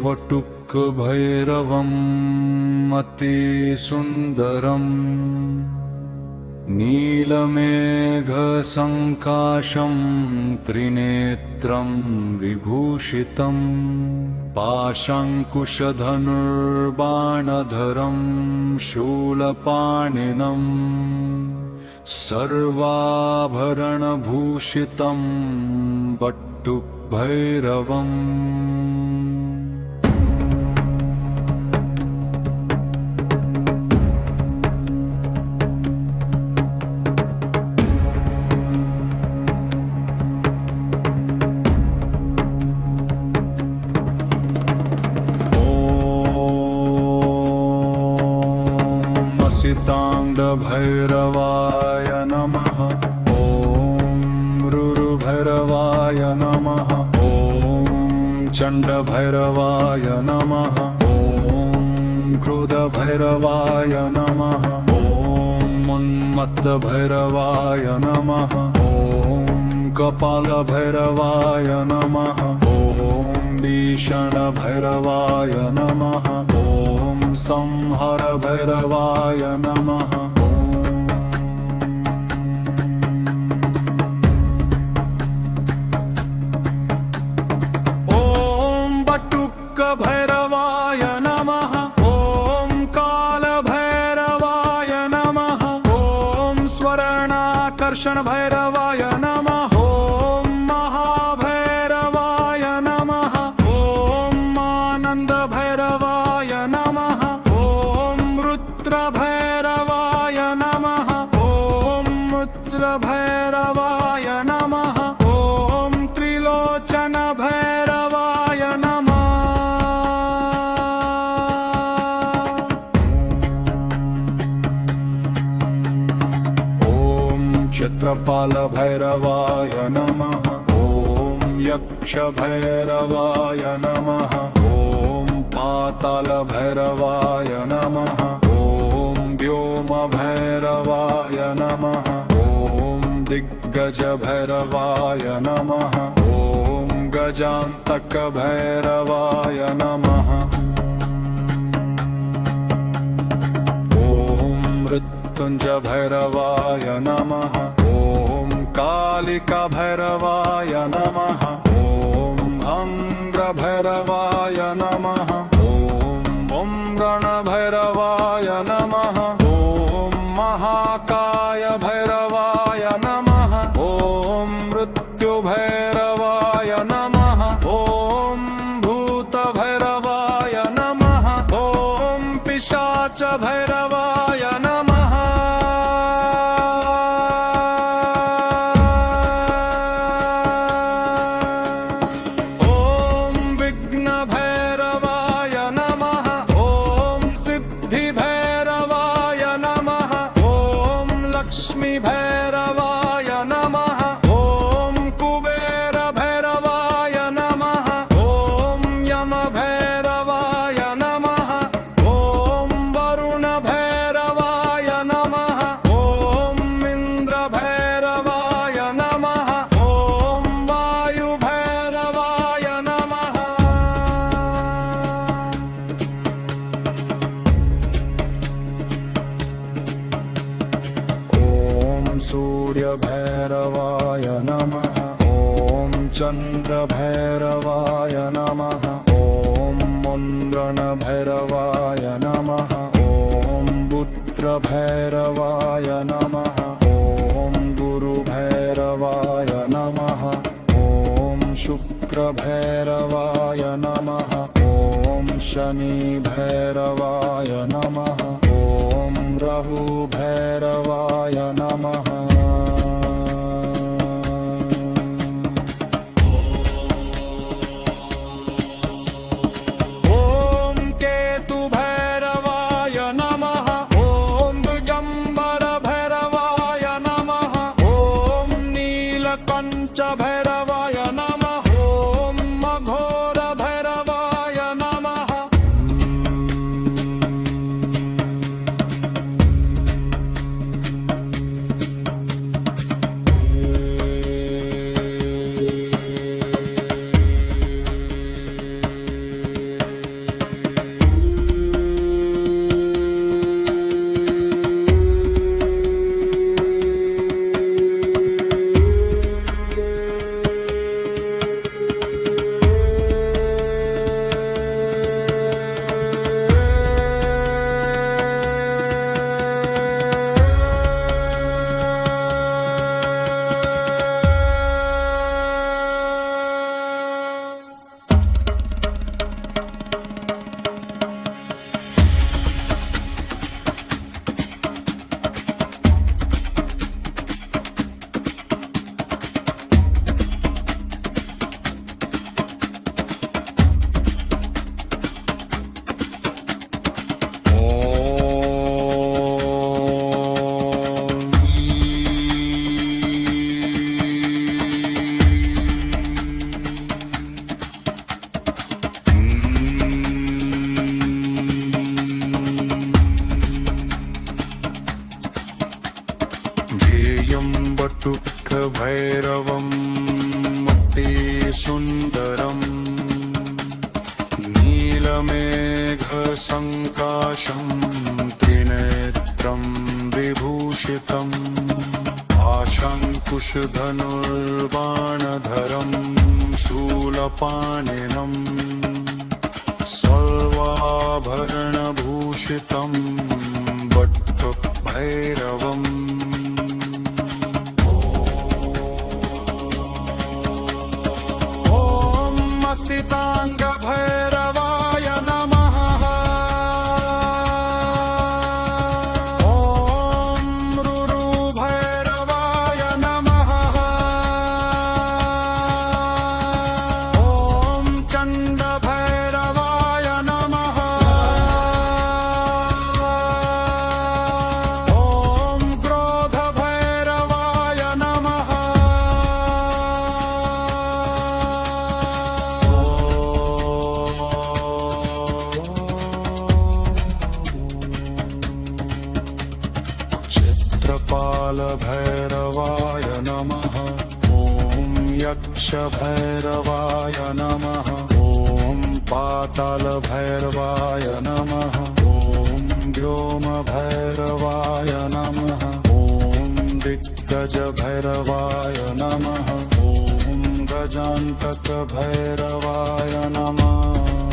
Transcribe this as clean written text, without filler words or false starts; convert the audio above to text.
वटुकभैरवम् अतिसुन्दरम् नीलमेघसङ्काशं त्रिनेत्रं विभूषितम् पाशाङ्कुशधनुर्बाणधरं शूलपाणिनम् सर्वाभरणभूषितं वटुकभैरवम् सिताण्डभैरवाय नमः। ॐ रुरुभैरवाय नमः। ॐ चण्डभैरवाय नमः। ॐ क्रोधभैरवाय नमः। ॐ उन्मत्तभैरवाय नमः। ॐ कपालभैरवाय नमः। ॐ भीषणभैरवाय नमः। संहार भैरवाय नमः। ॐ वटुकभैरवाय नमः। ॐ कालभैरवाय नमः। ॐ स्वर्णाकर्षण भैरवाय नमः। ॐ महाभैरवाय नमः। ॐ आनन्द भैरवाय नमः। भैरवाय नमः। ॐ रुद्रभैरवाय नमः। ॐ त्रिलोचन भैरवाय नमः। ॐ क्षत्रपाल भैरवाय नमः। ॐ यक्षभैरवाय नमः। ॐ पाताल भैरवाय नमः। व्योमभैरवाय नमः। ॐ दिग्गजभैरवाय नमः। ॐ गजान्तकभैरवाय नमः। ॐ मृत्युञ्जयभैरवाय नमः। ॐ कालिकाभैरवाय नमः। ॐ भङ्ग्रभैरवाय नमः। ॐ रणभैरवाय नमः। महाकाय भैरवाय नमः। ॐ मृत्युभैरवाय नमः। ॐ भूतभैरवाय नमः। ॐ पिशाचभैरवाय नमः। ॐ विघ्नभैरवाय नमः। ॐ सिद्धिभैरवाय नमः। लक्ष्मी भैरवाय नमः। ॐ कुबेर भैरवाय नमः। ॐ यम भैरवाय नमः। ॐ वरुण भैरवाय नमः। ॐ इन्द्र भैरवाय नमः। ॐ वायु भैरवाय नमः। सूर्यभैरवाय नमः। ॐ चन्द्रभैरवाय नमः। ॐ मुन्द्रणभैरवाय नमः। ॐ पुत्रभैरवाय नमः। ॐ गुरुभैरवाय नमः। ॐ शुक्रभैरवाय नमः। ॐ शनिभैरवाय नमः। ॐ राहुभैरवाय नमः। भैरवाय नमः। ॐ मघोर भैरवाय नमः। भैरवम् अतिसुन्दरम् नीलमेघसङ्काशं त्रिनेत्रं विभूषितम् आशङ्कुशधनुर्बाणधरं शूलपाणिनम् सर्वाभरणभूषितं भट्टभैरवम् ॐ मसिताङ्गभैरवाय नमः ॐ रुरुभैरवाय नमः ॐ चण्डभैरवाय नमः ॐ क्रोधभैरवाय नमः चित्रपालभैरवाय नमः ॐ यक्षभैरवाय नमः ॐ पातालभैरवाय नमः ॐ व्योमभैरवाय नमः ॐ दिग्गजभैरवाय नमः ॐ गजान्तकभैरवाय नमः